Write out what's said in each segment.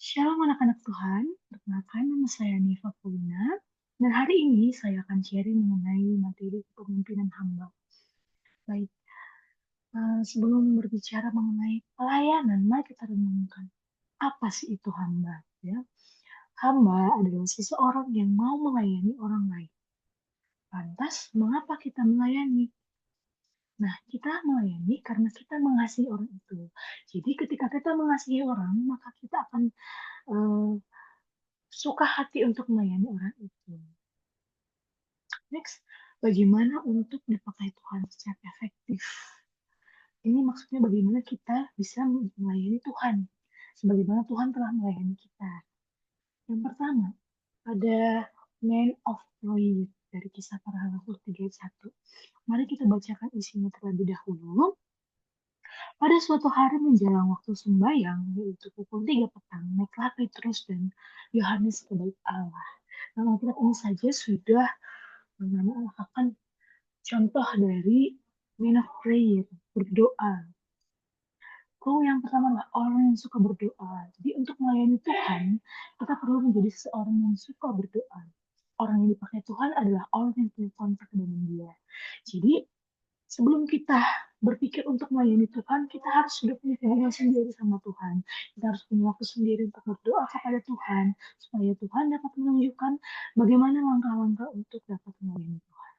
Shalom anak-anak Tuhan, perkenalkan nama saya Niva Paulina, dan hari ini saya akan sharing mengenai materi kepemimpinan hamba. Baik, sebelum berbicara mengenai pelayanan, mari kita renungkan, apa sih itu hamba? Ya, hamba adalah seseorang yang mau melayani orang lain. Lantas, mengapa kita melayani? Nah, kita melayani karena kita mengasihi orang itu. Jadi ketika kita mengasihi orang, maka kita akan eh, suka hati untuk melayani orang itu. Next, bagaimana untuk dipakai Tuhan secara efektif? Ini maksudnya bagaimana kita bisa melayani Tuhan, sebagaimana Tuhan telah melayani kita. Yang pertama, ada Man of Prayer dari Kisah Para Rasul 3 ayat 1. Mari kita bacakan isinya terlebih dahulu. Pada suatu hari menjelang waktu sembahyang, yaitu pukul 3 petang, naiklah Petrus dan Yohanes ke bait Allah. Nah, Alkitab ini saja sudah mengenalkan contoh dari men of prayer, berdoa. Clue yang pertama adalah orang yang suka berdoa. Jadi untuk melayani Tuhan, kita perlu menjadi seseorang yang suka berdoa. Orang yang dipakai Tuhan adalah orang yang punya kontak dengan dia. Jadi sebelum kita berpikir untuk melayani Tuhan, kita harus sudah punya hubungan sendiri sama Tuhan. Kita harus punya waktu sendiri untuk berdoa kepada Tuhan, supaya Tuhan dapat menunjukkan bagaimana langkah-langkah untuk dapat melayani Tuhan.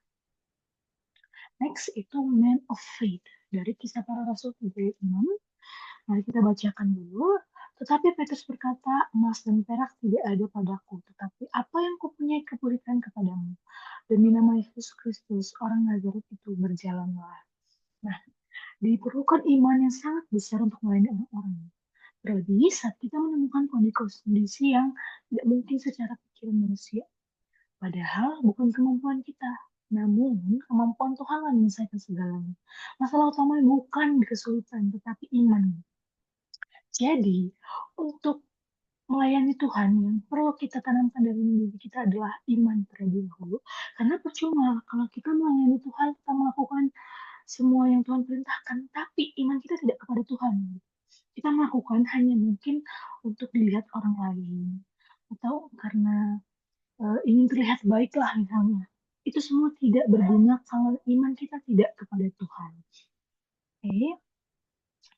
Next itu Man of Faith dari Kisah Para Rasul 3 ayat 6. Mari kita bacakan dulu. Tetapi Petrus berkata, emas dan perak tidak ada padaku, tetapi apa yang kupunyai kuberikan kepadamu. Demi nama Yesus Kristus, orang Nazaret itu berjalanlah. Nah, diperlukan iman yang sangat besar untuk melayani orang-orang. Terlebih saat kita menemukan kondisi yang tidak mungkin secara pikiran manusia. Padahal bukan kemampuan kita, namun kemampuan Tuhan yang menyelesaikan segalanya. Masalah utama bukan kesulitan, tetapi iman. Jadi, untuk melayani Tuhan yang perlu kita tanamkan dalam diri kita adalah iman terlebih dahulu. Karena percuma kalau kita melayani Tuhan, kita melakukan semua yang Tuhan perintahkan, tapi iman kita tidak kepada Tuhan. Kita melakukan hanya mungkin untuk dilihat orang lain, atau karena ingin terlihat baiklah misalnya. Itu semua tidak berguna kalau iman kita tidak kepada Tuhan. Oke.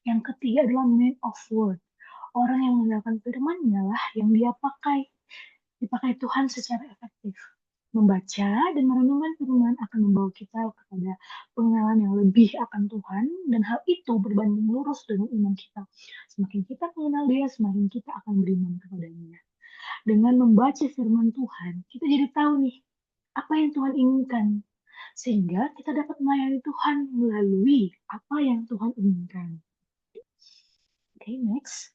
Yang ketiga adalah man of word. Orang yang menggunakan firman-Nya lah yang dia dipakai Tuhan secara efektif. Membaca dan merenungkan firman akan membawa kita kepada pengenalan yang lebih akan Tuhan, dan hal itu berbanding lurus dengan iman kita. Semakin kita mengenal Dia, semakin kita akan beriman kepadanya. Dengan membaca firman Tuhan, kita jadi tahu nih apa yang Tuhan inginkan, sehingga kita dapat melayani Tuhan melalui apa yang Tuhan inginkan. Okay, next.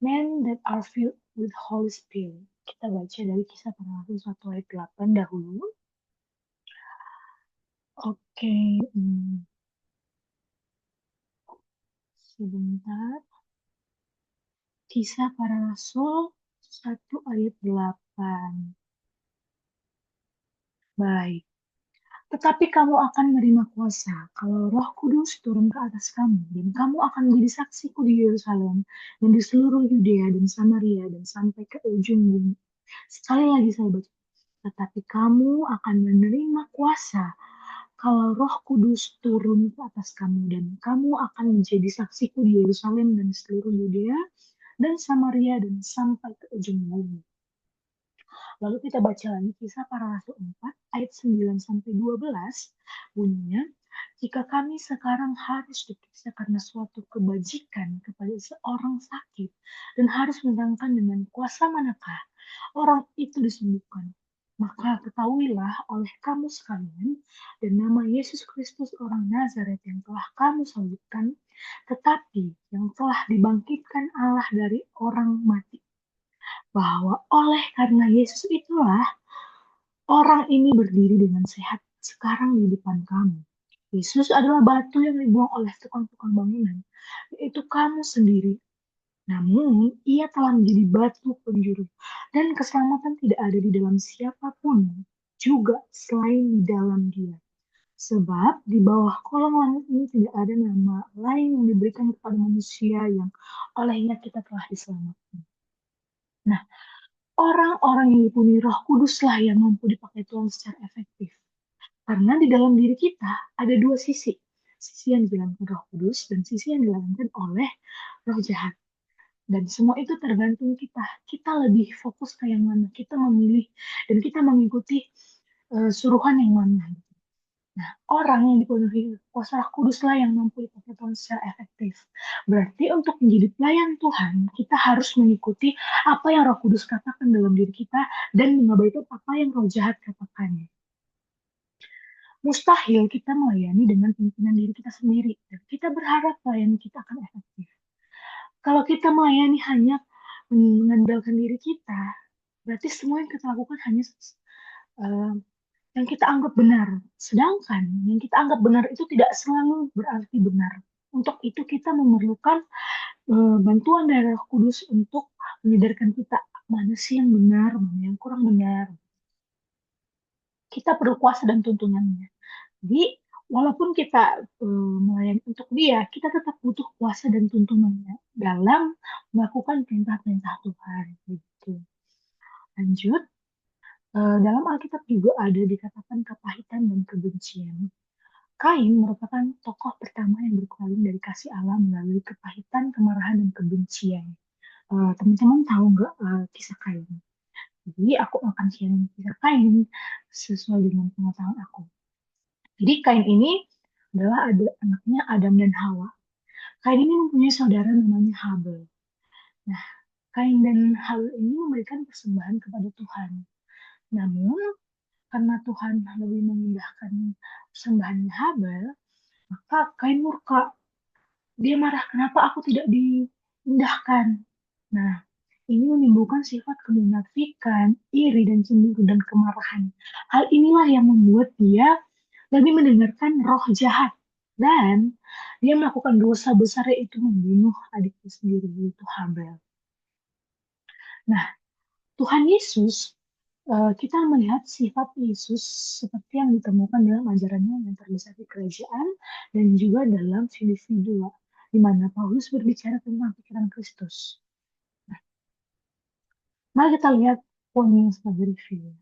Men that are filled with Holy Spirit. Kita baca dari Kisah Para Rasul 1 ayat 8 dahulu. Oke, sebentar. Kisah Para Rasul 1 ayat 8. Baik. Tetapi kamu akan menerima kuasa kalau Roh Kudus turun ke atas kamu, dan kamu akan menjadi saksiku di Yerusalem dan di seluruh Yudea dan Samaria dan sampai ke ujung bumi. Sekali lagi saya baca. Tetapi kamu akan menerima kuasa kalau Roh Kudus turun ke atas kamu, dan kamu akan menjadi saksiku di Yerusalem dan di seluruh Yudea dan Samaria dan sampai ke ujung bumi. Lalu kita baca lagi Kisah Para Rasul 4 ayat 9 sampai 12, bunyinya, jika kami sekarang harus diperiksa karena suatu kebajikan kepada seorang sakit dan harus menerangkan dengan kuasa manakah orang itu disembuhkan, maka ketahuilah oleh kamu sekalian dan nama Yesus Kristus orang Nazaret yang telah kamu salibkan, tetapi yang telah dibangkitkan Allah dari orang mati, bahwa oleh karena Yesus itulah orang ini berdiri dengan sehat sekarang di depan kamu. Yesus adalah batu yang dibuang oleh tukang-tukang bangunan, yaitu kamu sendiri. Namun, ia telah menjadi batu penjuru, dan keselamatan tidak ada di dalam siapapun, juga selain di dalam dia. Sebab di bawah kolong langit ini tidak ada nama lain yang diberikan kepada manusia yang olehnya kita telah diselamatkan. Orang-orang yang dipenuhi Roh Kuduslah yang mampu dipakai Tuhan secara efektif. Karena di dalam diri kita ada dua sisi. Sisi yang dijalankan Roh Kudus dan sisi yang dijalankan oleh roh jahat. Dan semua itu tergantung kita. Kita lebih fokus ke yang mana. Kita memilih dan kita mengikuti suruhan yang mana. Nah, orang yang dipenuhi kuasa Roh Kuduslah yang mampu dipakai Tuhan secara efektif. Berarti untuk menjadi pelayan Tuhan, kita harus mengikuti apa yang Roh Kudus katakan dalam diri kita dan mengabaikan apa yang roh jahat katakan. Mustahil kita melayani dengan pimpinan diri kita sendiri. Dan kita berharap pelayanan kita akan efektif. Kalau kita melayani hanya mengandalkan diri kita, berarti semua yang kita lakukan hanya uh, yang kita anggap benar. Sedangkan yang kita anggap benar itu tidak selalu berarti benar. Untuk itu kita memerlukan bantuan dari Roh Kudus untuk menyadarkan kita mana sih yang benar, mana yang kurang benar. Kita perlu kuasa dan tuntunannya. Jadi walaupun kita melayani untuk dia, kita tetap butuh kuasa dan tuntunannya dalam melakukan perintah-perintah Tuhan. Gitu. Lanjut, dalam Alkitab juga ada dikatakan kepahitan dan kebencian. Kain merupakan tokoh pertama yang berpaling dari kasih Allah melalui kepahitan, kemarahan, dan kebencian. Teman-teman tahu nggak kisah Kain? Jadi aku akan sharing kisah Kain sesuai dengan pengetahuan aku. Jadi Kain ini adalah ada anaknya Adam dan Hawa. Kain ini mempunyai saudara namanya Habel. Nah, Kain dan Habel ini memberikan persembahan kepada Tuhan. Namun, karena Tuhan lebih mengindahkan persembahannya Habel, maka Kain murka. Dia marah, kenapa aku tidak diindahkan? Nah, ini menimbulkan sifat kemunafikan, iri, dan cemburu, dan kemarahan. Hal inilah yang membuat dia lebih mendengarkan roh jahat. Dan dia melakukan dosa besar yaitu membunuh adiknya sendiri, yaitu Habel. Nah, Tuhan Yesus, kita melihat sifat Yesus seperti yang ditemukan dalam ajarannya yang terbesar di kerajaan dan juga dalam Filipi 2, di mana Paulus berbicara tentang pikiran Kristus. Nah, mari kita lihat poin yang sebagai review.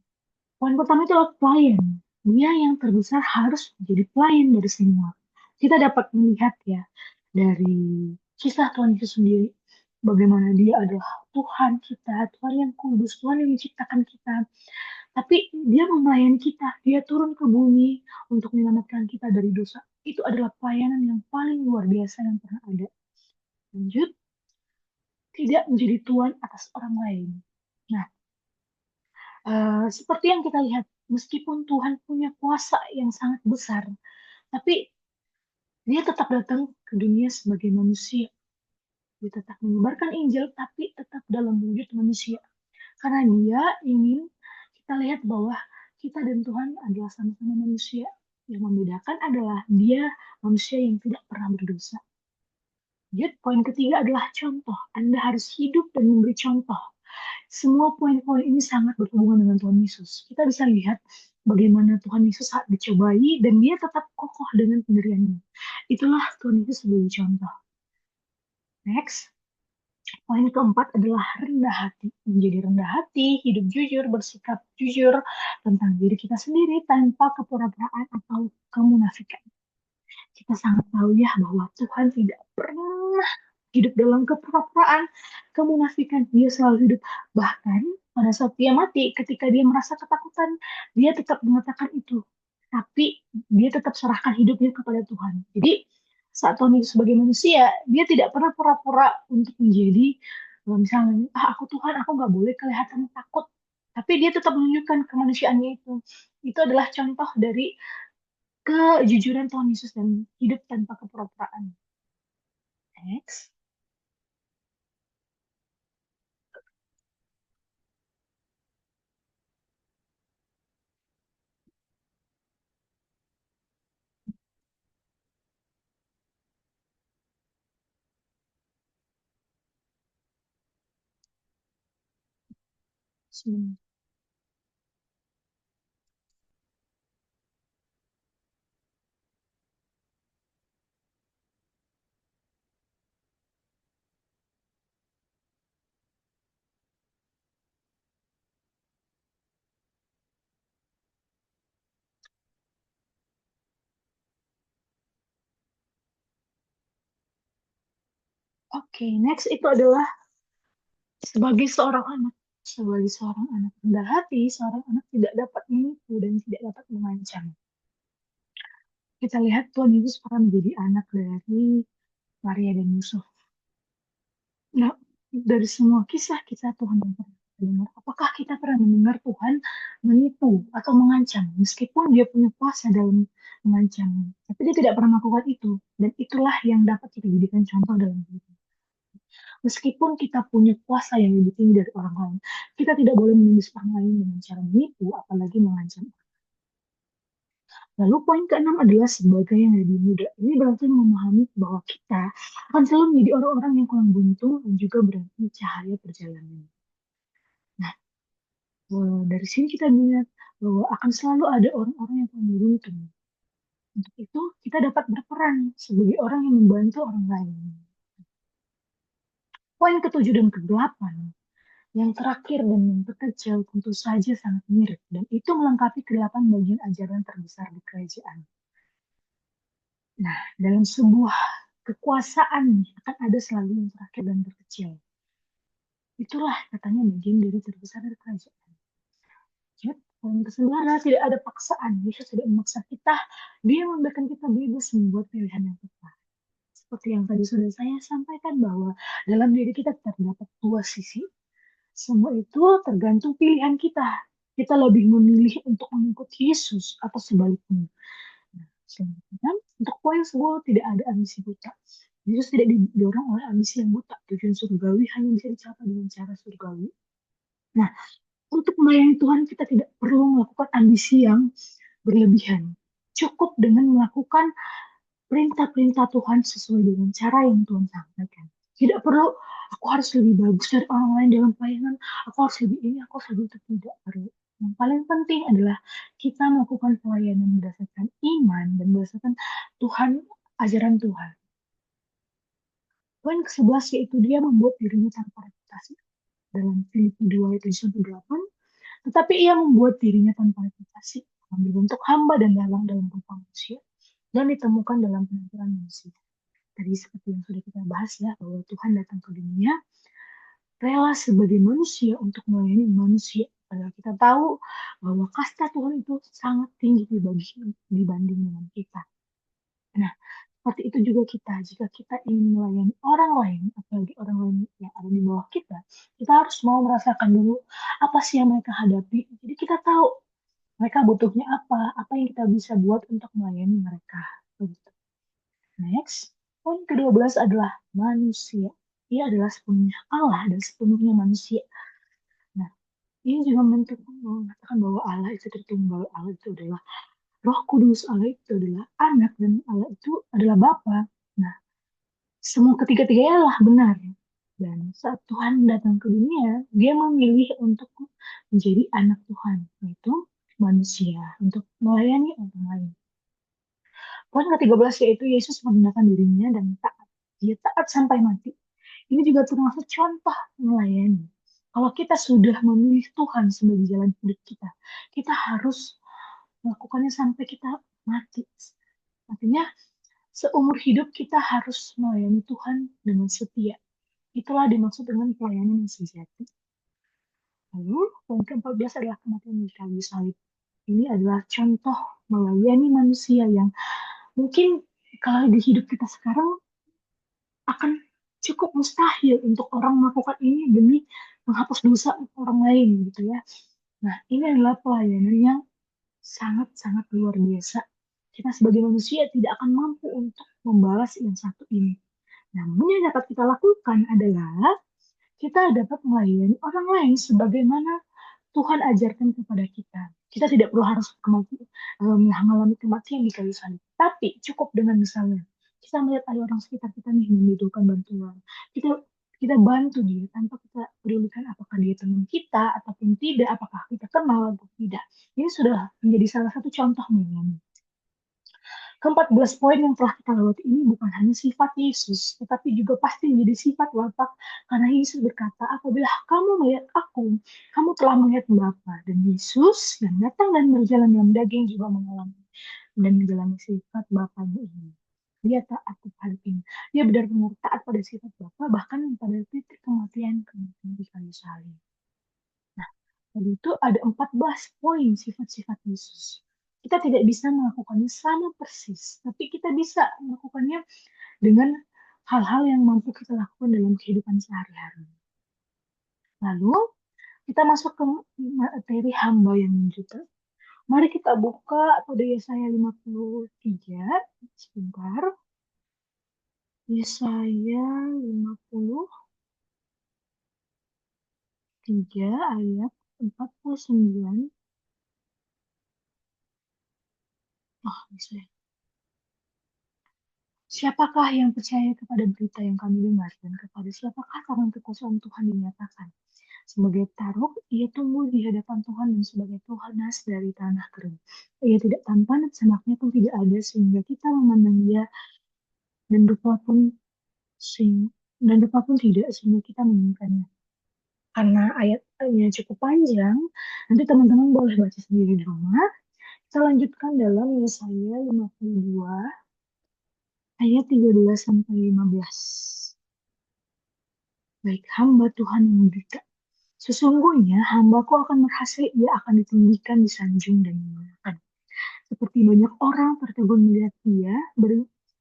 Poin pertama itu adalah pelayan. Dia yang terbesar harus menjadi pelayan dari semua. Kita dapat melihat ya dari kisah Tuhan Yesus sendiri bagaimana dia adalah Tuhan kita, Tuhan yang kudus, Tuhan yang menciptakan kita. Tapi dia melayani kita, dia turun ke bumi untuk menyelamatkan kita dari dosa. Itu adalah pelayanan yang paling luar biasa yang pernah ada. Lanjut, tidak menjadi tuan atas orang lain. Nah, seperti yang kita lihat, meskipun Tuhan punya kuasa yang sangat besar, tapi dia tetap datang ke dunia sebagai manusia. Dia tetap menyebarkan Injil, tapi tetap dalam wujud manusia. Karena dia ingin kita lihat bahwa kita dan Tuhan adalah sama-sama manusia. Yang membedakan adalah dia manusia yang tidak pernah berdosa. Jadi poin ketiga adalah contoh. Anda harus hidup dan memberi contoh. Semua poin-poin ini sangat berhubungan dengan Tuhan Yesus. Kita bisa lihat bagaimana Tuhan Yesus saat dicobai dan dia tetap kokoh dengan pendiriannya. Itulah Tuhan Yesus sebagai contoh. Next, poin keempat adalah rendah hati. Menjadi rendah hati, hidup jujur, bersikap jujur tentang diri kita sendiri tanpa kepura-puraan atau kemunafikan. Kita sangat tahu ya bahwa Tuhan tidak pernah hidup dalam kepura-puraan, kemunafikan. Dia selalu hidup. Bahkan pada saat dia mati, ketika dia merasa ketakutan, dia tetap mengatakan itu. Tapi dia tetap serahkan hidupnya kepada Tuhan. Jadi saat Tuhan itu sebagai manusia, dia tidak pernah pura-pura untuk menjadi, misalnya, aku Tuhan, aku nggak boleh kelihatan takut. Tapi dia tetap menunjukkan kemanusiaannya itu. Itu adalah contoh dari kejujuran Tuhan Yesus dan hidup tanpa kepura-puraan. Next. Hmm. Oke, next itu adalah sebagai seorang anak. Sebagai seorang anak rendah hati, seorang anak tidak dapat menipu dan tidak dapat mengancam. Kita lihat Tuhan Yesus pernah menjadi anak dari Maria dan Yusuf. Nah, dari semua kisah kita Tuhan yang pernah kita dengar, apakah kita pernah mendengar Tuhan menipu atau mengancam, meskipun dia punya kuasa dalam mengancam, tapi dia tidak pernah melakukan itu, dan itulah yang dapat kita jadikan contoh dalam hidup. Meskipun kita punya kuasa yang lebih tinggi dari orang lain, kita tidak boleh menembus orang lain dengan cara menipu, apalagi mengancam. Lalu poin keenam adalah sebagai yang lebih muda. Ini berarti memahami bahwa kita akan selalu menjadi orang-orang yang kurang beruntung dan juga berarti cahaya perjalanan. Nah, dari sini kita melihat bahwa akan selalu ada orang-orang yang kurang beruntung. Untuk itu, kita dapat berperan sebagai orang yang membantu orang lain. Poin ketujuh dan kedelapan, yang terakhir dan yang terkecil tentu saja sangat mirip, dan itu melengkapi kedelapan bagian ajaran terbesar di kerajaan. Nah, dalam sebuah kekuasaan akan ada selalu yang terakhir dan terkecil. Itulah katanya bagian dari terbesar dari kerajaan. Jadi, poin kesembilan adalah tidak ada paksaan. Yesus tidak memaksa kita. Dia memberikan kita bebas membuat pilihan yang tepat. Seperti yang tadi sudah saya sampaikan bahwa dalam diri kita terdapat dua sisi. Semua itu tergantung pilihan kita. Kita lebih memilih untuk mengikuti Yesus atau sebaliknya. Nah, selanjutnya, untuk poin 10 tidak ada ambisi buta. Yesus tidak didorong oleh ambisi yang buta. Tujuan surgawi hanya bisa dicapai dengan cara surgawi. Nah, untuk melayani Tuhan kita tidak perlu melakukan ambisi yang berlebihan. Cukup dengan melakukan perintah-perintah Tuhan sesuai dengan cara yang Tuhan sampaikan. Tidak perlu aku harus lebih bagus dari orang lain dalam pelayanan, aku harus lebih ini, aku harus lebih itu, tidak perlu. Yang paling penting adalah kita melakukan pelayanan berdasarkan iman dan berdasarkan Tuhan, ajaran Tuhan. Poin ke-11 yaitu dia membuat dirinya tanpa reputasi. Dalam Filipi 2 ayat 8, tetapi ia membuat dirinya tanpa reputasi, mengambil bentuk hamba dan dalang dalam rupa manusia, dan ditemukan dalam penampilan manusia. Tadi seperti yang sudah kita bahas ya, bahwa Tuhan datang ke dunia, rela sebagai manusia untuk melayani manusia. Padahal kita tahu bahwa kasta Tuhan itu sangat tinggi dibanding dengan kita. Nah, seperti itu juga kita. Jika kita ingin melayani orang lain, apalagi orang lain yang ada di bawah kita harus mau merasakan dulu apa sih yang mereka hadapi. Jadi kita tahu mereka butuhnya apa yang kita bisa buat untuk melayani mereka. Begitu. Next, poin ke-12 adalah manusia. Ia adalah sepenuhnya Allah dan sepenuhnya manusia. Nah, ini juga mengatakan bahwa Allah itu Tritunggal, Allah itu adalah Roh Kudus, Allah itu adalah Anak, dan Allah itu adalah Bapa. Nah, semua ketiga-tiganya adalah benar. Dan saat Tuhan datang ke dunia, dia memilih untuk menjadi anak Tuhan, yaitu manusia, untuk melayani orang lain. Poin ke-13 yaitu Yesus merendahkan dirinya dan taat. Dia taat sampai mati. Ini juga termasuk contoh melayani. Kalau kita sudah memilih Tuhan sebagai jalan hidup kita harus melakukannya sampai kita mati. Artinya, seumur hidup kita harus melayani Tuhan dengan setia. Itulah dimaksud dengan pelayanan yang sejati. Lalu, poin ke-14 adalah kematian di kayu salib. Ini adalah contoh melayani manusia yang mungkin kalau di hidup kita sekarang akan cukup mustahil untuk orang melakukan ini demi menghapus dosa orang lain gitu ya. Nah, ini adalah pelayanan yang sangat-sangat luar biasa. Kita sebagai manusia tidak akan mampu untuk membalas yang satu ini. Namun yang dapat kita lakukan adalah kita dapat melayani orang lain sebagaimana Tuhan ajarkan kepada kita. Kita tidak perlu harus mengalami kematian di kayu salib. Tapi cukup dengan misalnya kita melihat ada orang sekitar kita nih membutuhkan bantuan. Kita kita bantu dia tanpa kita pedulikan apakah dia teman kita ataupun tidak, apakah kita kenal atau tidak. Ini sudah menjadi salah satu contoh melayani. Ke-14 poin yang telah kita lewati ini bukan hanya sifat Yesus, tetapi juga pasti menjadi sifat watak. Karena Yesus berkata, apabila kamu melihat aku, kamu telah melihat Bapa. Dan Yesus yang datang dan berjalan dalam daging juga mengalami dan menjalani sifat Bapanya ini. Dia taat kepada ini. Dia benar-benar taat pada sifat Bapa, bahkan pada titik kematian di kayu salib. Nah, tadi itu ada 14 poin sifat-sifat Yesus. Kita tidak bisa melakukannya sama persis, tapi kita bisa melakukannya dengan hal-hal yang mampu kita lakukan dalam kehidupan sehari-hari. Lalu, kita masuk ke materi hamba yang menjuta. Mari kita buka pada Yesaya 53, sebentar. Yesaya 53 ayat 49. Oh, Yesaya. Siapakah yang percaya kepada berita yang kami dengar dan kepada siapakah tangan kekuasaan Tuhan dinyatakan? Sebagai taruk, ia tumbuh di hadapan Tuhan dan sebagai tuhanas dari tanah kering. Ia tidak tampan, senaknya pun tidak ada sehingga kita memandang dia dan rupa pun sing dan rupa pun tidak sehingga kita menginginkannya. Karena ayatnya cukup panjang, nanti teman-teman boleh baca sendiri di rumah. Kita lanjutkan dalam Yesaya 52 ayat 13 sampai 15. Baik, hamba Tuhan yang menderita. Sesungguhnya hambaku akan berhasil, ia akan ditinggikan, disanjung dan dimuliakan. Seperti banyak orang tertegun melihat dia,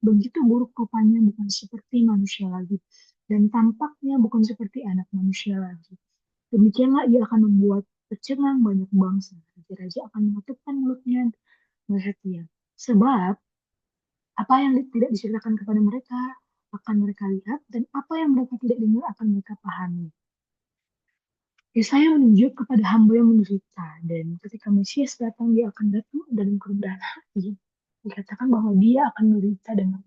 begitu buruk rupanya bukan seperti manusia lagi, dan tampaknya bukan seperti anak manusia lagi. Demikianlah ia akan membuat tercengang banyak bangsa. Raja-raja akan menutupkan mulutnya melihat dia. Sebab apa yang tidak diceritakan kepada mereka akan mereka lihat, dan apa yang mereka tidak dengar akan mereka pahami. Yesaya menunjuk kepada hamba yang menderita, dan ketika Mesias datang, dia akan datang dalam kerendahan hati. Dikatakan bahwa dia akan menderita dengan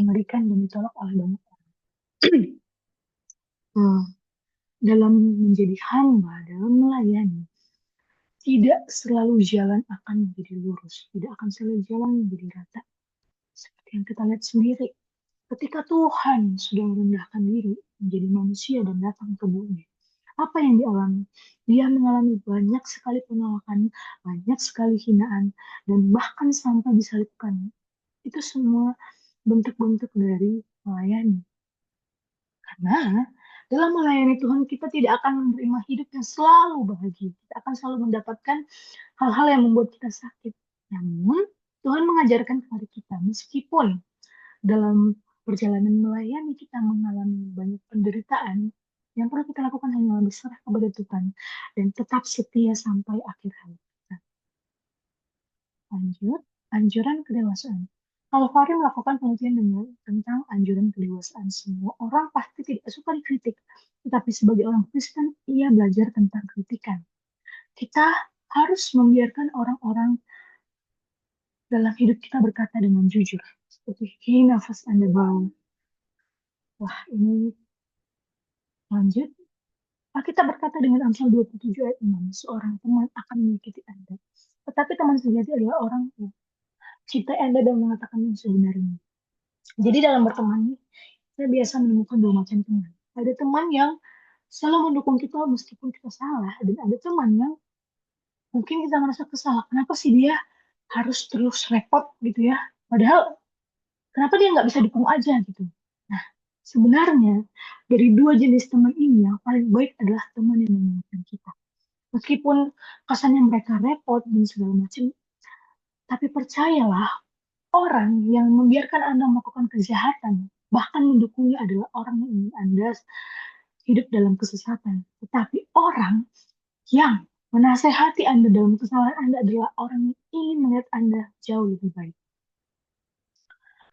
mengerikan dan ditolak oleh banyak orang. Dalam menjadi hamba, dalam melayani, tidak selalu jalan akan menjadi lurus, tidak akan selalu jalan menjadi rata. Seperti yang kita lihat sendiri, ketika Tuhan sudah merendahkan diri menjadi manusia dan datang ke bumi, apa yang dialami? Dia mengalami banyak sekali penolakan, banyak sekali hinaan, dan bahkan sampai disalibkan. Itu semua bentuk-bentuk dari melayani. Karena dalam melayani Tuhan kita tidak akan menerima hidup yang selalu bahagia. Kita akan selalu mendapatkan hal-hal yang membuat kita sakit. Namun Tuhan mengajarkan kepada kita, meskipun dalam perjalanan melayani kita mengalami banyak penderitaan, yang perlu kita lakukan hanyalah berserah kepada Tuhan dan tetap setia sampai akhir hayat kita. Lanjut, anjuran kedewasaan. Kalau Fahri melakukan penelitian tentang anjuran kedewasaan, semua orang pasti tidak suka dikritik. Tetapi sebagai orang Kristen, ia belajar tentang kritikan. Kita harus membiarkan orang-orang dalam hidup kita berkata dengan jujur. Seperti he nafas Anda bau. Wah, ini lanjut. Kita berkata dengan Amsal 27 ayat 6, seorang teman akan menyakiti Anda. Tetapi teman sejati adalah orang yang cinta Anda dan mengatakan yang sebenarnya. Jadi dalam berteman, saya biasa menemukan dua macam teman. Ada teman yang selalu mendukung kita meskipun kita salah, dan ada teman yang mungkin kita merasa kesal. Kenapa sih dia harus terus repot gitu ya? Padahal kenapa dia nggak bisa dukung aja gitu? Nah, sebenarnya dari dua jenis teman ini yang paling baik adalah teman yang mengingatkan kita. Meskipun kesannya mereka repot dan segala macam, tapi percayalah, orang yang membiarkan Anda melakukan kejahatan, bahkan mendukungnya adalah orang yang ingin Anda hidup dalam kesesatan. Tetapi orang yang menasehati Anda dalam kesalahan Anda adalah orang yang ingin melihat Anda jauh lebih baik.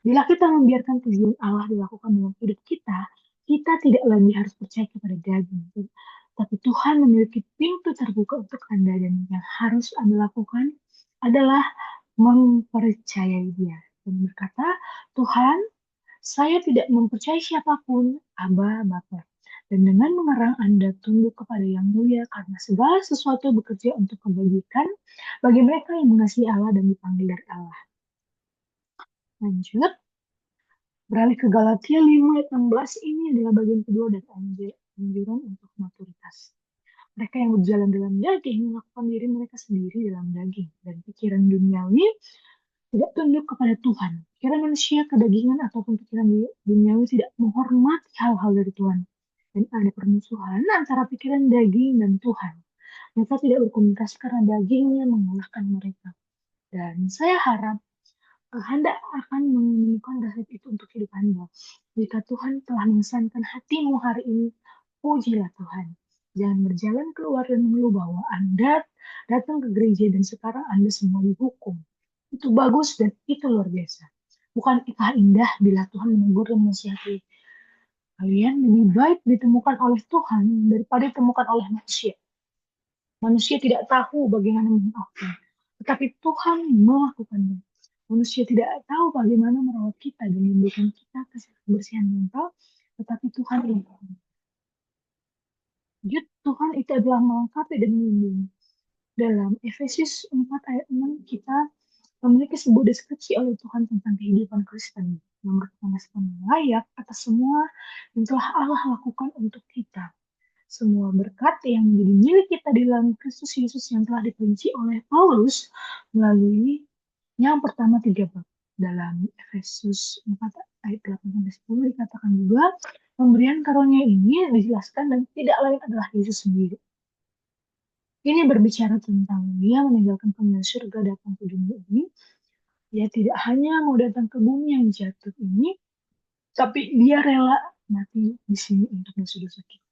Bila kita membiarkan tujuan Allah dilakukan dalam hidup kita, kita tidak lagi harus percaya kepada daging. Tapi Tuhan memiliki pintu terbuka untuk Anda, dan yang harus Anda lakukan adalah mempercayai Dia. Dan berkata, Tuhan, saya tidak mempercayai siapapun, Aba, Bapa. Dan dengan mengerang Anda tunduk kepada yang mulia, karena segala sesuatu bekerja untuk kebaikan bagi mereka yang mengasihi Allah dan dipanggil dari Allah. Lanjut. Beralih ke Galatia 5 ayat 16, ini adalah bagian kedua dari anjuran untuk maturitas. Mereka yang berjalan dalam daging melakukan diri mereka sendiri dalam daging, dan pikiran duniawi tidak tunduk kepada Tuhan. Pikiran manusia, kedagingan, ataupun pikiran duniawi tidak menghormati hal-hal dari Tuhan. Dan ada permusuhan antara pikiran daging dan Tuhan. Mereka tidak berkomunikasi karena dagingnya mengalahkan mereka. Dan saya harap Anda akan menemukan resep itu untuk hidup Anda. Jika Tuhan telah mengesankan hatimu hari ini, pujilah Tuhan. Jangan berjalan keluar dan mengeluh bahwa Anda datang ke gereja dan sekarang Anda semua dihukum. Itu bagus dan itu luar biasa. Bukankah indah bila Tuhan menegur dan menasihati kalian lebih baik ditemukan oleh Tuhan daripada ditemukan oleh manusia. Manusia tidak tahu bagaimana memaafkan, tetapi Tuhan melakukannya. Manusia tidak tahu bagaimana merawat kita dan memberikan kita kebersihan mental, tetapi Tuhan melakukannya. Jadi Tuhan itu adalah melengkapi dan melindungi. Dalam Efesus 4 ayat 6 kita memiliki sebuah deskripsi oleh Tuhan tentang kehidupan Kristen yang merupakan respon layak atas semua yang telah Allah lakukan untuk kita. Semua berkat yang menjadi milik kita di dalam Kristus Yesus yang telah diperinci oleh Paulus melalui yang pertama 3 bab. Dalam Efesus 4 ayat 8-10 dikatakan juga pemberian karunia ini dijelaskan dan tidak lain adalah Yesus sendiri. Ini berbicara tentang dia meninggalkan panggilan surga datang ke dunia ini. Dia tidak hanya mau datang ke bumi yang jatuh ini, tapi dia rela mati di sini untuk dosa-dosa kita.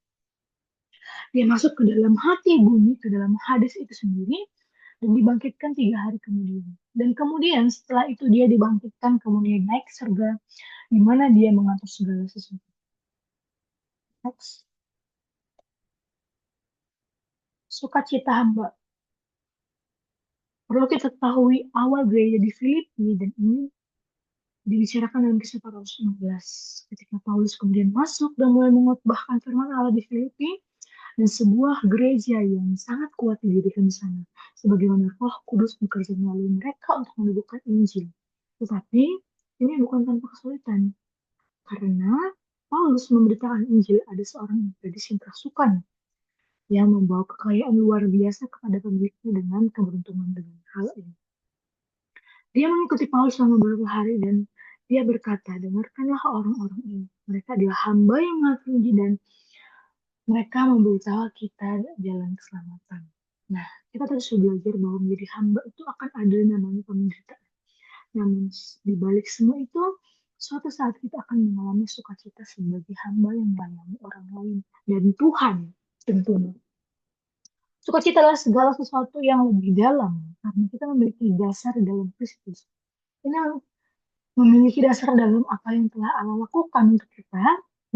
Dia masuk ke dalam hati bumi, ke dalam Hades itu sendiri, dan dibangkitkan 3 hari kemudian. Dan kemudian setelah itu dia dibangkitkan, kemudian naik ke surga, di mana dia mengatur segala sesuatu. Next. Sukacita hamba. Perlu kita ketahui awal gereja di Filipi dan ini dibicarakan dalam kisah Paulus 16. Ketika Paulus kemudian masuk dan mulai mengutbahkan firman Allah di Filipi, dan sebuah gereja yang sangat kuat didirikan di sana. Sebagaimana Roh Kudus bekerja melalui mereka untuk mendudukan Injil. Tetapi ini bukan tanpa kesulitan. Karena Paulus memberitakan Injil ada seorang gadis yang kerasukan yang membawa kekayaan luar biasa kepada pemiliknya dengan keberuntungan dengan hal ini. Dia mengikuti Paulus selama beberapa hari dan dia berkata, dengarkanlah orang-orang ini. Mereka adalah hamba yang mengasihi dan mereka memberitahu kita jalan keselamatan. Nah, kita terus belajar bahwa menjadi hamba itu akan ada namanya penderitaan. Namun di balik semua itu, suatu saat kita akan mengalami sukacita sebagai hamba yang melayani orang lain dan Tuhan tentunya. Sukacita adalah segala sesuatu yang lebih dalam karena kita memiliki dasar dalam Kristus. Ini memiliki dasar dalam apa yang telah Allah lakukan untuk kita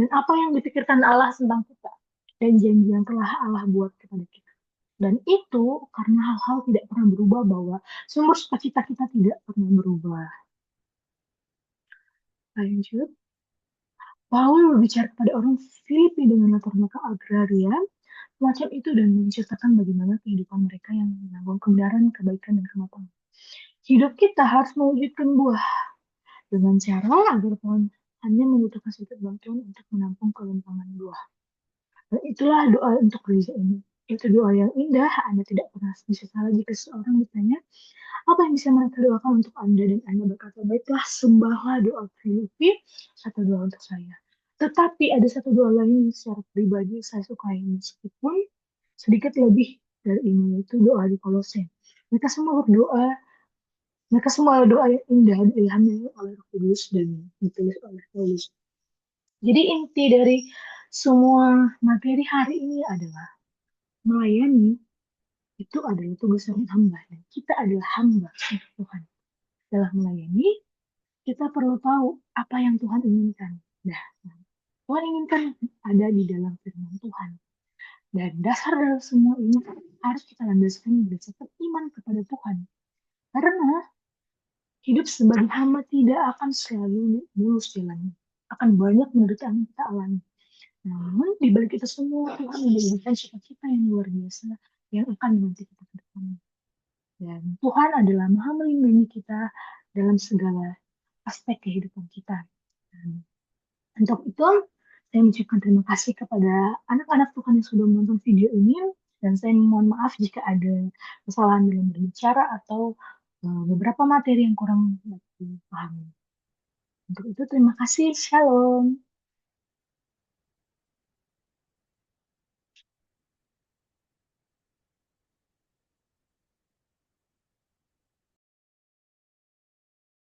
dan apa yang dipikirkan Allah tentang kita dan janji yang telah Allah buat kepada kita. Dan itu karena hal-hal tidak pernah berubah bahwa sumber sukacita kita tidak pernah berubah. Lanjut. Paul berbicara kepada orang Filipi dengan latar belakang agraria macam itu dan menceritakan bagaimana kehidupan mereka yang menanggung kebenaran, kebaikan, dan kematangan. Hidup kita harus mewujudkan buah dengan cara agar Tuhan hanya membutuhkan sedikit bantuan untuk menampung kelimpangan buah. Dan itulah doa untuk gereja ini. Itu doa yang indah, Anda tidak pernah bisa salah jika seseorang bertanya, apa yang bisa mereka doakan untuk Anda? Dan Anda berkata, baiklah sembahlah doa Filipi, satu doa untuk saya. Tetapi ada satu doa lain secara pribadi saya sukai, meskipun sedikit lebih dari ini, itu doa di Kolose. Mereka semua berdoa, mereka semua doa yang indah, diilhami oleh Roh Kudus dan ditulis oleh Paulus. Jadi inti dari semua materi hari ini adalah melayani itu adalah tugas hamba dan kita adalah hamba untuk Tuhan. Dalam melayani, kita perlu tahu apa yang Tuhan inginkan. Nah, Tuhan inginkan ada di dalam firman Tuhan. Dan dasar dari semua ini harus kita landaskan berdasarkan iman kepada Tuhan. Karena hidup sebagai hamba tidak akan selalu mulus jalannya. Akan banyak penderitaan yang kita alami. Namun, di balik itu semua, Tuhan menjadikan cita-cita yang luar biasa yang akan menanti kita ke depannya. Dan Tuhan adalah maha melindungi kita dalam segala aspek kehidupan kita. Dan untuk itu, saya mengucapkan terima kasih kepada anak-anak Tuhan yang sudah menonton video ini. Dan saya mohon maaf jika ada kesalahan dalam berbicara atau beberapa materi yang kurang dipahami. Untuk itu terima kasih, shalom.